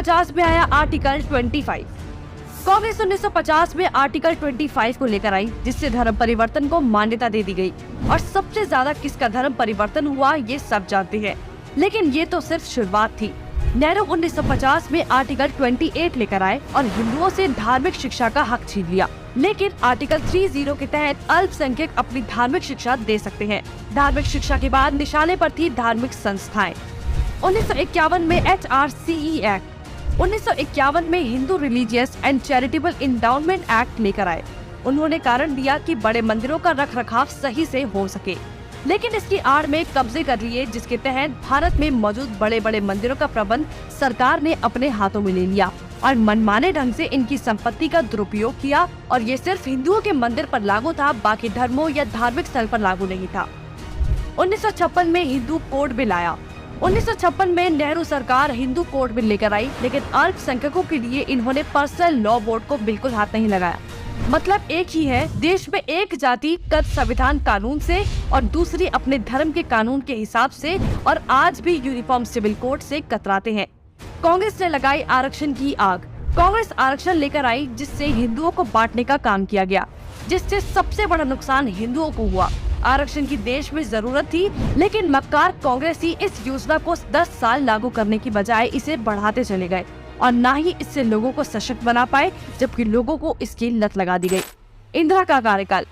1950 में आया आर्टिकल 25। कांग्रेस 1950 में आर्टिकल 25 को लेकर आई, जिससे धर्म परिवर्तन को मान्यता दे दी गई। और सबसे ज्यादा किसका धर्म परिवर्तन हुआ ये सब जानते हैं, लेकिन ये तो सिर्फ शुरुआत थी। नेहरू 1950 में आर्टिकल 28 लेकर आए और हिंदुओं से धार्मिक शिक्षा का हक छीन लिया। लेकिन आर्टिकल 30 के तहत अल्पसंख्यक अपनी धार्मिक शिक्षा दे सकते हैं। धार्मिक शिक्षा के बाद निशाने पर थी धार्मिक संस्थाएं। 1951 में HRCE एक्ट, 1951 में Hindu religious and charitable endowment act लेकर आए। उन्होंने कारण दिया कि बड़े मंदिरों का रखरखाव सही से हो सके, लेकिन इसकी आड़ में कब्जे कर लिए, जिसके तहत भारत में मौजूद बड़े बड़े मंदिरों का प्रबंध सरकार ने अपने हाथों में ले लिया और मनमाने ढंग से इनकी संपत्ति का दुरुपयोग किया। और ये सिर्फ हिंदुओं के मंदिर पर लागू था, बाकी धर्मों या धार्मिक स्थल पर लागू नहीं था। 1956 में हिंदू कोड बिल आया। 1956 में नेहरू सरकार हिंदू कोड बिल लेकर आई, लेकिन अल्पसंख्यकों के लिए इन्होंने पर्सनल लॉ बोर्ड को बिल्कुल हाथ नहीं लगाया। मतलब एक ही है, देश में एक जाति कर संविधान कानून से और दूसरी अपने धर्म के कानून के हिसाब से, और आज भी यूनिफॉर्म सिविल कोड से कतराते हैं। कांग्रेस ने लगाई आरक्षण की आग। कांग्रेस आरक्षण लेकर आई, जिससे हिंदुओं को बांटने का काम किया गया, जिससे सबसे बड़ा नुकसान हिंदुओं को हुआ। आरक्षण की देश में जरूरत थी, लेकिन मक्कार कांग्रेसी इस योजना को 10 साल लागू करने की बजाय इसे बढ़ाते चले गए और न ही इससे लोगों को सशक्त बना पाए, जबकि लोगों को इसकी लत लगा दी गई। इंदिरा का कार्यकाल।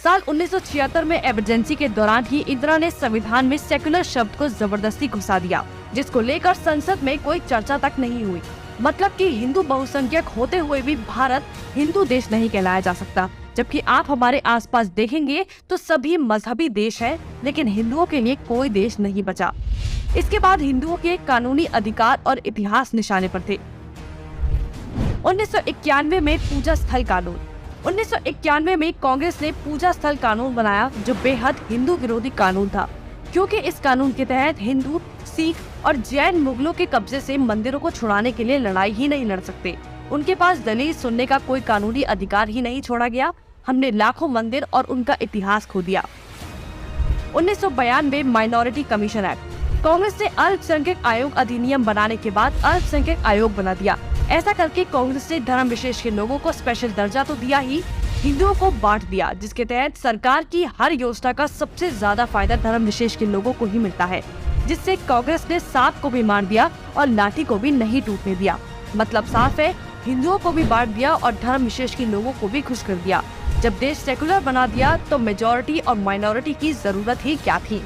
साल 1976 में इमरजेंसी के दौरान ही इंदिरा ने संविधान में सेक्युलर शब्द को जबरदस्ती घुसा दिया, जिसको लेकर संसद में कोई चर्चा तक नहीं हुई। मतलब कि हिंदू बहुसंख्यक होते हुए भी भारत हिंदू देश नहीं कहलाया जा सकता, जबकि आप हमारे आसपास देखेंगे तो सभी मजहबी देश हैं, लेकिन हिंदुओं के लिए कोई देश नहीं बचा। इसके बाद हिंदुओं के कानूनी अधिकार और इतिहास निशाने पर थे। 1991 में पूजा स्थल कानून। 1991 में कांग्रेस ने पूजा स्थल कानून बनाया, जो बेहद हिंदू विरोधी कानून था, क्योंकि इस कानून के तहत हिंदू, सिख और जैन मुगलों के कब्जे से मंदिरों को छुड़ाने के लिए लड़ाई ही नहीं लड़ सकते। उनके पास दलील सुनने का कोई कानूनी अधिकार ही नहीं छोड़ा गया। हमने लाखों मंदिर और उनका इतिहास खो दिया। 1992 माइनॉरिटी कमीशन एक्ट। कांग्रेस ने अल्पसंख्यक आयोग अधिनियम बनाने के बाद अल्पसंख्यक आयोग बना दिया। ऐसा करके कांग्रेस ने धर्म विशेष के लोगों को स्पेशल दर्जा तो दिया ही, हिंदुओं को बांट दिया, जिसके तहत सरकार की हर योजना का सबसे ज्यादा फायदा धर्म विशेष के लोगों को ही मिलता है, जिससे कांग्रेस ने सांप को भी मार दिया और लाठी को भी नहीं टूटने दिया। मतलब साफ है, हिंदुओं को भी बांट दिया और धर्म विशेष के लोगों को भी खुश कर दिया। जब देश सेकुलर बना दिया तो मेजॉरिटी और माइनॉरिटी की जरूरत ही क्या थी।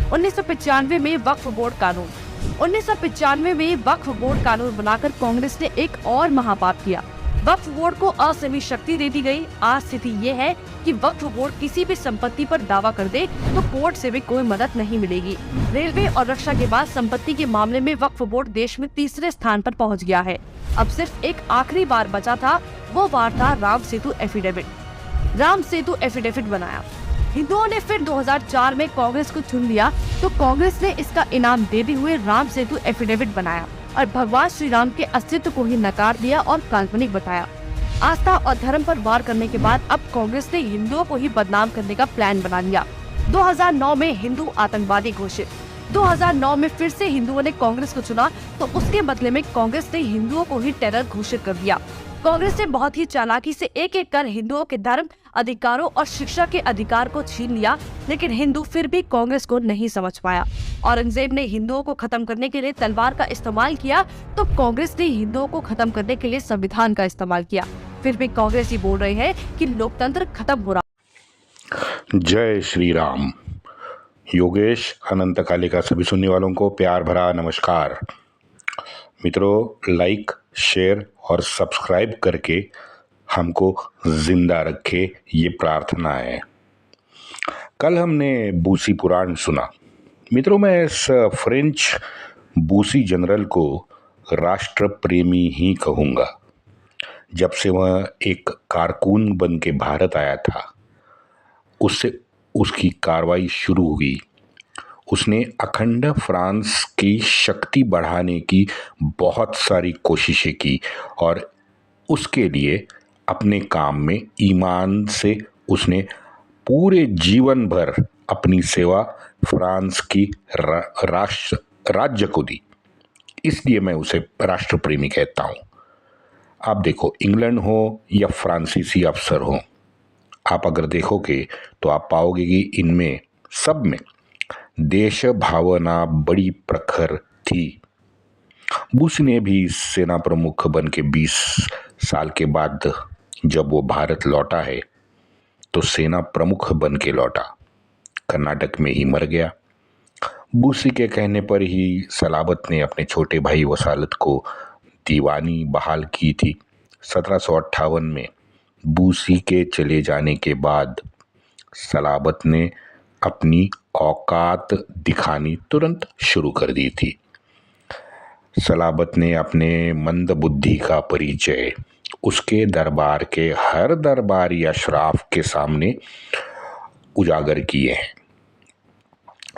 1995 में वक्फ बोर्ड कानून। 1995 में वक्फ बोर्ड कानून बनाकर कांग्रेस ने एक और महापाप किया। वक्फ बोर्ड को असीमित शक्ति दे दी गई। आज स्थिति ये है कि वक्फ बोर्ड किसी भी संपत्ति पर दावा कर दे तो कोर्ट से भी कोई मदद नहीं मिलेगी। रेलवे और रक्षा के बाद संपत्ति के मामले में वक्फ बोर्ड देश में तीसरे स्थान पर पहुंच गया है। अब सिर्फ एक आखिरी बार बचा था, वो बार था राम सेतु एफिडेविट। राम सेतु एफिडेविट बनाया। हिंदुओं ने फिर 2004 में कांग्रेस को चुन लिया, तो कांग्रेस ने इसका इनाम देते हुए राम सेतु एफिडेविट बनाया और भगवान श्री राम के अस्तित्व को ही नकार दिया और काल्पनिक बताया। आस्था और धर्म पर वार करने के बाद अब कांग्रेस ने हिंदुओं को ही बदनाम करने का प्लान बना लिया। 2009 में हिंदू आतंकवादी घोषित। 2009 में फिर से हिंदुओं ने कांग्रेस को चुना, तो उसके बदले में कांग्रेस ने हिंदुओं को ही टेरर घोषित कर दिया। कांग्रेस ने बहुत ही चालाकी से एक एक कर हिंदुओं के धर्म, अधिकारों और शिक्षा के अधिकार को छीन लिया, लेकिन हिंदू फिर भी कांग्रेस को नहीं समझ पाया। औरंगजेब ने हिंदुओं को खत्म करने के लिए तलवार का इस्तेमाल किया, तो कांग्रेस ने हिंदुओं को खत्म करने के लिए संविधान का इस्तेमाल किया। फिर भी कांग्रेस ही बोल रहे हैं कि लोकतंत्र खत्म हो रहा। जय श्री राम। योगेश अनंत कालिका सभी सुनने वालों को प्यार भरा नमस्कार। मित्रों, लाइक, शेयर और सब्सक्राइब करके हमको जिंदा रखे, ये प्रार्थना है। कल हमने बूसी पुराण सुना। मित्रों, मैं इस फ्रेंच बूसी जनरल को राष्ट्र प्रेमी ही कहूँगा। जब से वह एक कारकुन बन के भारत आया था, उससे उसकी कार्रवाई शुरू हुई। उसने अखंड फ्रांस की शक्ति बढ़ाने की बहुत सारी कोशिशें की और उसके लिए अपने काम में ईमान से उसने पूरे जीवन भर अपनी सेवा फ्रांस की राज्य को दी। इसलिए मैं उसे राष्ट्र प्रेमी कहता हूँ। आप देखो, इंग्लैंड हो या फ्रांसीसी अफसर हो, आप अगर देखोगे तो आप पाओगे कि इनमें सब में देश भावना बड़ी प्रखर थी। बुश ने भी सेना प्रमुख बन के 20 साल के बाद जब वो भारत लौटा है तो सेना प्रमुख बन के लौटा, कर्नाटक में ही मर गया। बूसी के कहने पर ही सलाबत ने अपने छोटे भाई वसालत को दीवानी बहाल की थी। 1758 में बूसी के चले जाने के बाद सलाबत ने अपनी औकात दिखानी तुरंत शुरू कर दी थी। सलाबत ने अपने मंद बुद्धि का परिचय उसके दरबार के हर दरबारी अशराफ के सामने उजागर किए हैं।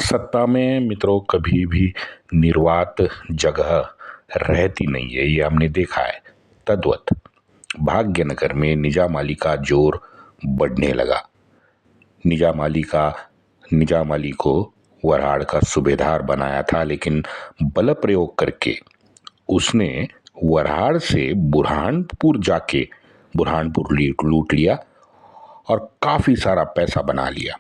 सत्ता में मित्रों कभी भी निर्वात जगह रहती नहीं है, ये हमने देखा है। तद्वत भाग्यनगर में निजाम अली का जोर बढ़ने लगा। निजाम अली को वराड़ का सूबेदार बनाया था, लेकिन बल प्रयोग करके उसने वराड़ से बुरहानपुर लूट लिया और काफी सारा पैसा बना लिया।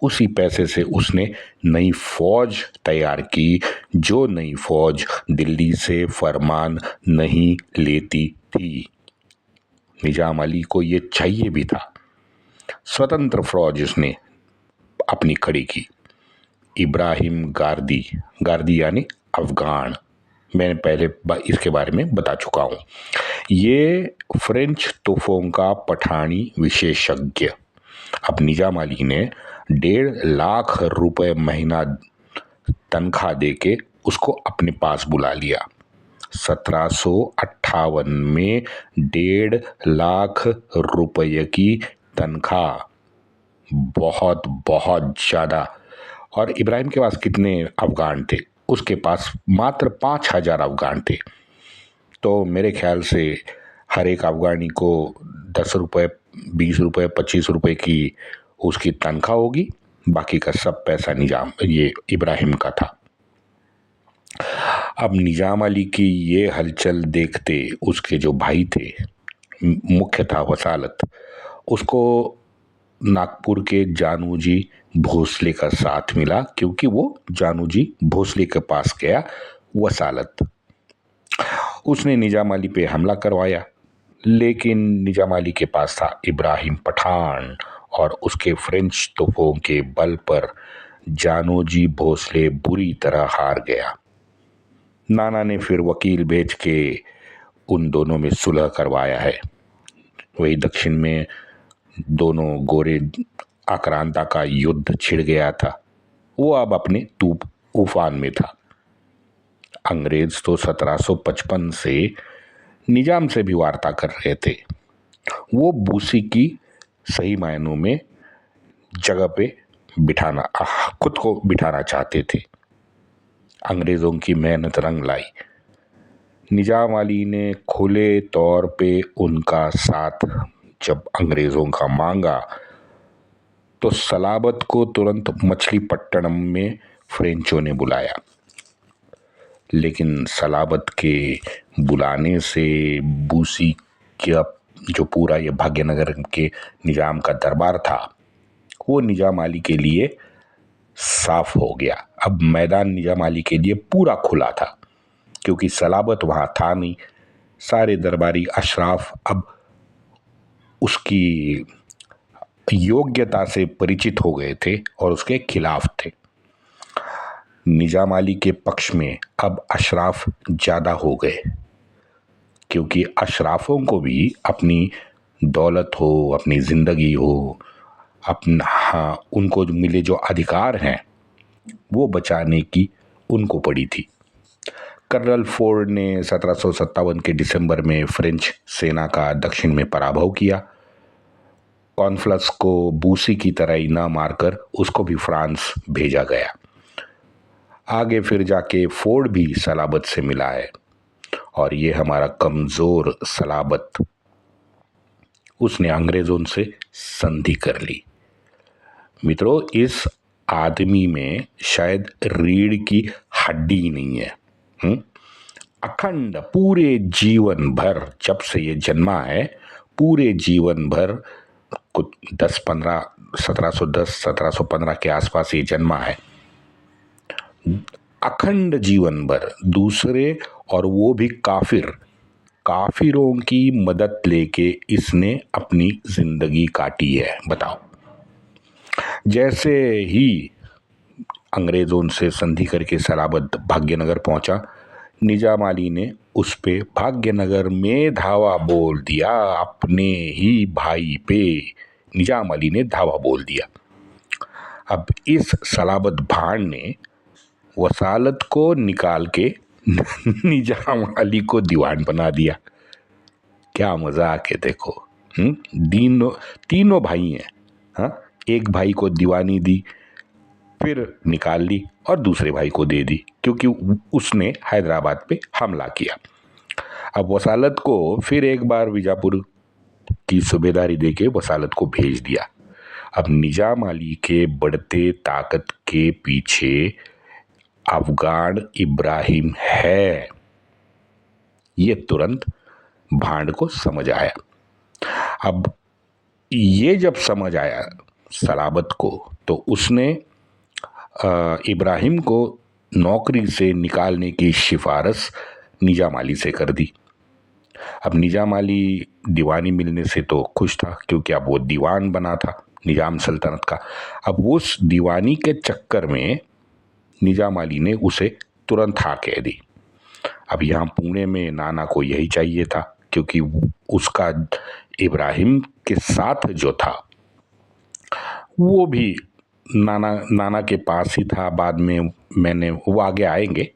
उसी पैसे से उसने नई फौज तैयार की, जो नई फौज दिल्ली से फरमान नहीं लेती थी। निजाम अली को ये चाहिए भी था। स्वतंत्र फौज उसने अपनी खड़ी की। इब्राहिम गार्दी यानी अफगान, मैंने पहले इसके बारे में बता चुका हूँ। ये फ्रेंच तोपों का पठानी विशेषज्ञ। अब निजाम अली ने 1.5 लाख रुपए महीना तनख्वाह देके उसको अपने पास बुला लिया। 1758 में 1.5 लाख रुपए की तनख्वाह, बहुत बहुत ज्यादा। और इब्राहिम के पास कितने अफगान थे? उसके पास मात्र 5,000 अफगान थे। तो मेरे ख्याल से हर एक अफगानी को 10 रुपए, 20 रुपए, 25 रुपए की उसकी तनख्वाह होगी। बाकी का सब पैसा ये इब्राहिम का था। अब निजाम अली की ये हलचल देखते उसके जो भाई थे, मुख्य था वसालत, उसको नागपुर के जानूजी भोसले का साथ मिला, क्योंकि वो जानूजी भोसले के पास गया वसालत। उसने निजाम अली पे हमला करवाया, लेकिन निजाम अली के पास था इब्राहिम पठान और उसके फ्रेंच तोपों के बल पर जानोजी भोसले बुरी तरह हार गया। नाना ने फिर वकील भेज के उन दोनों में सुलह करवाया है। वही दक्षिण में दोनों गोरे आक्रांता का युद्ध छिड़ गया था। वो अब अपने तूफान में था। अंग्रेज तो 1755 से निजाम से भी वार्ता कर रहे थे। वो बूसी की सही मायनों में जगह पे खुद को बिठाना चाहते थे। अंग्रेजों की मेहनत रंग लाई। निजाम अली ने खुले तौर पे उनका साथ जब अंग्रेजों का मांगा तो सलाबत को तुरंत मछलीपट्टनम में फ्रेंचों ने बुलाया। लेकिन सलाबत के बुलाने से बूसी का जो पूरा ये भाग्यनगर के निजाम का दरबार था, वो निजाम अली के लिए साफ हो गया। अब मैदान निजाम अली के लिए पूरा खुला था, क्योंकि सलाबत वहां था नहीं। सारे दरबारी अशराफ अब उसकी योग्यता से परिचित हो गए थे और उसके खिलाफ थे। निजाम अली के पक्ष में अब अशराफ ज्यादा हो गए, क्योंकि अशराफों को भी अपनी दौलत हो, अपनी जिंदगी हो, उनको मिले जो अधिकार हैं वो बचाने की उनको पड़ी थी। कर्नल फोर्ड ने 1757 के दिसंबर में फ्रेंच सेना का दक्षिण में पराभव किया। कॉन्फ्लस को बूसी की तरह ही न मारकर उसको भी फ्रांस भेजा गया। आगे फिर जाके फोर्ड भी सलाबत से मिला है, और ये हमारा कमजोर सलाबत, उसने अंग्रेजों से संधि कर ली। मित्रों, इस आदमी में शायद रीढ़ की हड्डी ही नहीं है। अखंड पूरे जीवन भर, जब से ये जन्मा है पूरे जीवन भर, कुछ 10-15, 1710 1715 के आसपास ये जन्मा है, अखंड जीवन भर दूसरे, और वो भी काफिरों की मदद लेके इसने अपनी जिंदगी काटी है। बताओ, जैसे ही अंग्रेजों से संधि करके सलाबत भाग्यनगर पहुंचा, निजाम अली ने उस पे भाग्यनगर में धावा बोल दिया, अपने ही भाई पे निजाम अली ने धावा बोल दिया। अब इस सलाबत भाण ने वसालत को निकाल के निजाम अली को दीवान बना दिया। क्या मजाक है, देखो। तीनों भाई हैं। हाँ, एक भाई को दीवानी दी, फिर निकाल ली और दूसरे भाई को दे दी, क्योंकि उसने हैदराबाद पे हमला किया। अब वसालत को फिर एक बार बीजापुर की सूबेदारी देके वसालत को भेज दिया। अब निजाम अली के बढ़ते ताकत के पीछे अफगान इब्राहिम है, ये तुरंत भांड को समझ आया। अब ये जब समझ आया सलाबत को, तो उसने इब्राहिम को नौकरी से निकालने की सिफारिश निजाम अली से कर दी। अब निजाम अली दीवानी मिलने से तो खुश था, क्योंकि अब वो दीवान बना था निजाम सल्तनत का। अब उस दीवानी के चक्कर में निजाम अली ने उसे तुरंत हाँ कह दी। अब यहाँ पुणे में नाना को यही चाहिए था, क्योंकि उसका इब्राहिम के साथ जो था वो भी नाना के पास ही था। बाद में वो आगे आएंगे,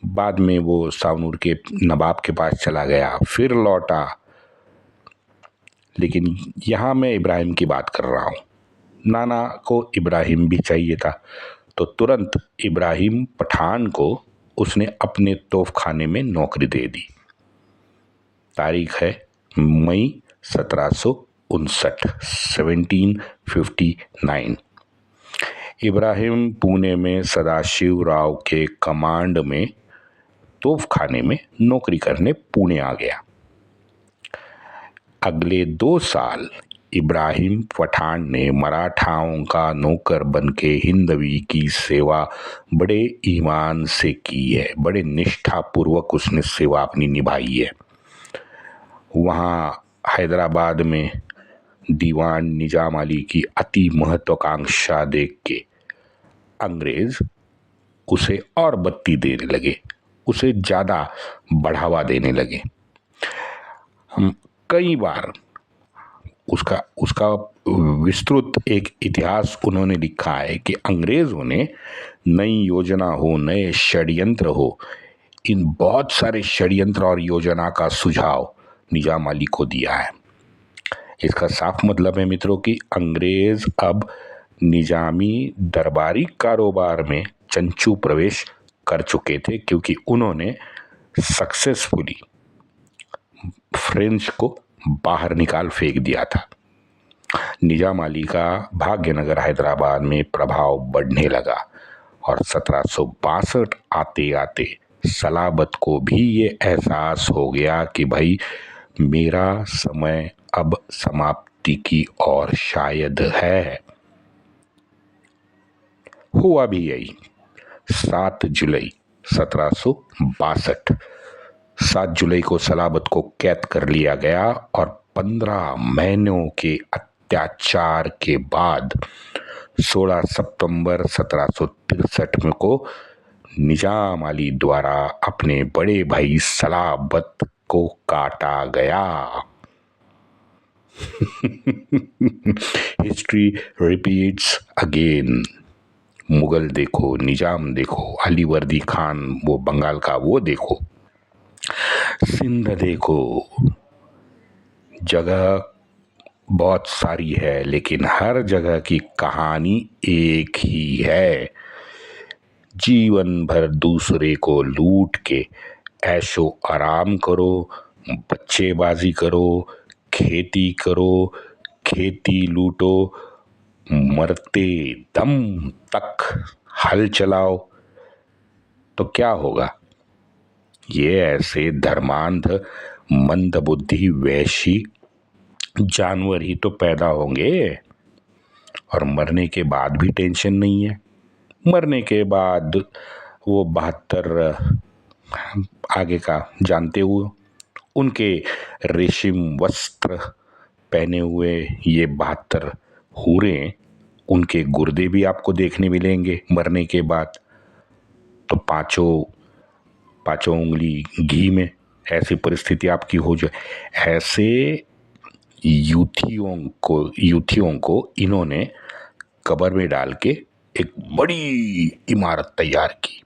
बाद में वो सावनूर के नवाब के पास चला गया, फिर लौटा। लेकिन यहाँ मैं इब्राहिम की बात कर रहा हूँ। नाना को इब्राहिम भी चाहिए था, तो तुरंत इब्राहिम पठान को उसने अपने तोपखाने में नौकरी दे दी। तारीख है मई 1759। इब्राहिम पुणे में सदाशिव राव के कमांड में तोपखाने में नौकरी करने पुणे आ गया। अगले 2 साल इब्राहिम पठान ने मराठाओं का नौकर बनके हिंदवी की सेवा बड़े ईमान से की है, बड़े निष्ठापूर्वक उसने सेवा अपनी निभाई है। वहाँ हैदराबाद में दीवान निजाम अली की अति महत्वाकांक्षा देख के अंग्रेज उसे और बत्ती देने लगे, उसे ज़्यादा बढ़ावा देने लगे। हम कई बार उसका विस्तृत एक इतिहास उन्होंने लिखा है कि अंग्रेज़ों ने नई योजना हो, नए षड्यंत्र हो, इन बहुत सारे षड्यंत्र और योजना का सुझाव निजाम अली को दिया है। इसका साफ मतलब है मित्रों कि अंग्रेज अब निजामी दरबारी कारोबार में चंचू प्रवेश कर चुके थे, क्योंकि उन्होंने सक्सेसफुली फ्रेंच को बाहर निकाल फेंक दिया था। निजाम अली का भाग्यनगर हैदराबाद में प्रभाव बढ़ने लगा और 1762 आते आते सलाबत को भी ये एहसास हो गया कि भाई मेरा समय अब समाप्ति की ओर शायद है। हुआ भी यही। 7 जुलाई 1762, 7 जुलाई को सलाबत को कैद कर लिया गया और 15 महीनों के अत्याचार के बाद 16 सितंबर 1763 में को निजाम अली द्वारा अपने बड़े भाई सलाबत को काटा गया। History repeats again. मुगल देखो, निजाम देखो, अली वर्दी खान वो बंगाल का वो देखो, सिंध देखो, जगह बहुत सारी है, लेकिन हर जगह की कहानी एक ही है। जीवन भर दूसरे को लूट के ऐशो आराम करो, बच्चेबाजी करो, खेती करो, खेती लूटो, मरते दम तक हल चलाओ, तो क्या होगा? ये ऐसे धर्मांध मंदबुद्धि वैशी जानवर ही तो पैदा होंगे, और मरने के बाद भी टेंशन नहीं है। मरने के बाद वो 72 आगे का जानते हुए उनके रेशम वस्त्र पहने हुए ये 72 हूरें, उनके गुर्दे भी आपको देखने मिलेंगे मरने के बाद। तो पांचों उंगली घी में ऐसी परिस्थिति आपकी हो जाए। ऐसे यूथियों को इन्होंने कब्र में डाल के एक बड़ी इमारत तैयार की।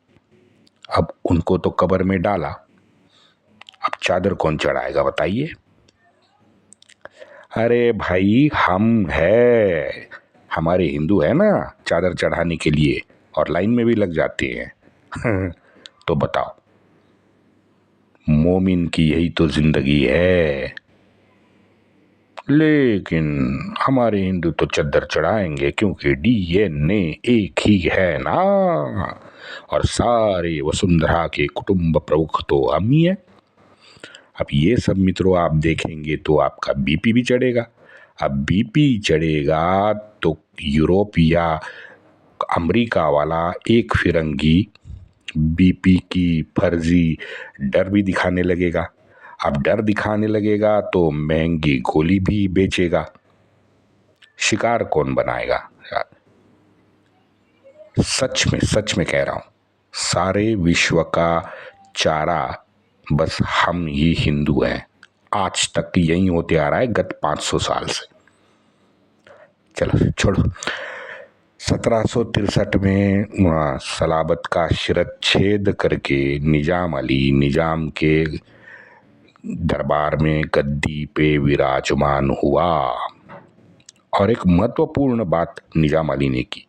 अब उनको तो कब्र में डाला, अब चादर कौन चढ़ाएगा बताइए? अरे भाई हम है, हमारे हिंदू है ना चादर चढ़ाने के लिए, और लाइन में भी लग जाते हैं। तो बताओ, मोमिन की यही तो जिंदगी है। लेकिन हमारे हिंदू तो चद्दर चढ़ाएंगे क्योंकि डीएनए एक ही है ना, और सारे वसुंधरा के कुटुंब प्रमुख तो हम ही हैं। अब ये सब मित्रों आप देखेंगे तो आपका बीपी भी चढ़ेगा। अब बीपी चढ़ेगा तो यूरोप या अमेरिका वाला एक फिरंगी बीपी की फर्जी डर भी दिखाने लगेगा। अब डर दिखाने लगेगा तो महंगी गोली भी बेचेगा। शिकार कौन बनाएगा यार? सच में कह रहा हूं, सारे विश्व का चारा बस हम ही हिंदू हैं। आज तक यही होते आ रहा है गत 500 साल से। चलो छोड़ो। 1763 में सलाबत का शिरच्छेद करके निजाम के दरबार में गद्दी पे विराजमान हुआ। और एक महत्वपूर्ण बात निजाम अली ने की,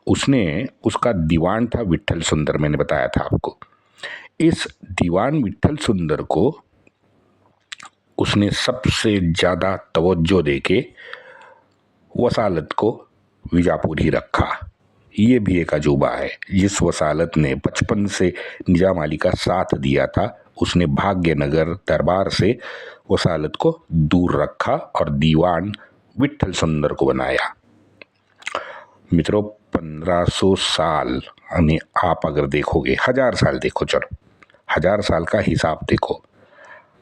उसका दीवान था विट्ठल सुंदर, मैंने बताया था आपको। इस दीवान विट्ठल सुंदर को उसने सबसे ज्यादा तवज्जो देके वसालत को विजापुर ही रखा। ये भी एक अजूबा है। जिस वसालत ने बचपन से निजाम अली का साथ दिया था, उसने भाग्यनगर दरबार से वसालत को दूर रखा और दीवान विट्ठल सुंदर को बनाया। मित्रों, 1500 साल यानी आप अगर देखोगे, 1000 साल देखो, चलो 1000 साल का हिसाब देखो,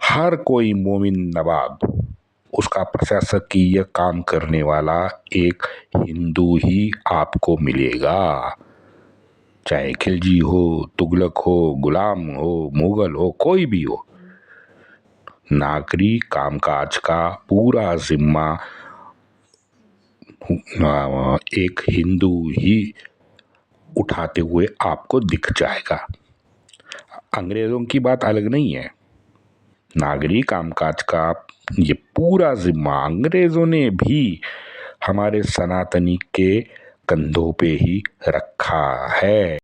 हर कोई मोमिन नवाब, उसका प्रशासकीय काम करने वाला एक हिंदू ही आपको मिलेगा। चाहे खिलजी हो, तुगलक हो, गुलाम हो, मुगल हो, कोई भी हो, नागरिक कामकाज का पूरा जिम्मा एक हिंदू ही उठाते हुए आपको दिख जाएगा। अंग्रेजों की बात अलग नहीं है। नागरिक कामकाज का ये पूरा जिम्मा अंग्रेजों ने भी हमारे सनातनी के कंधों पे ही रखा है।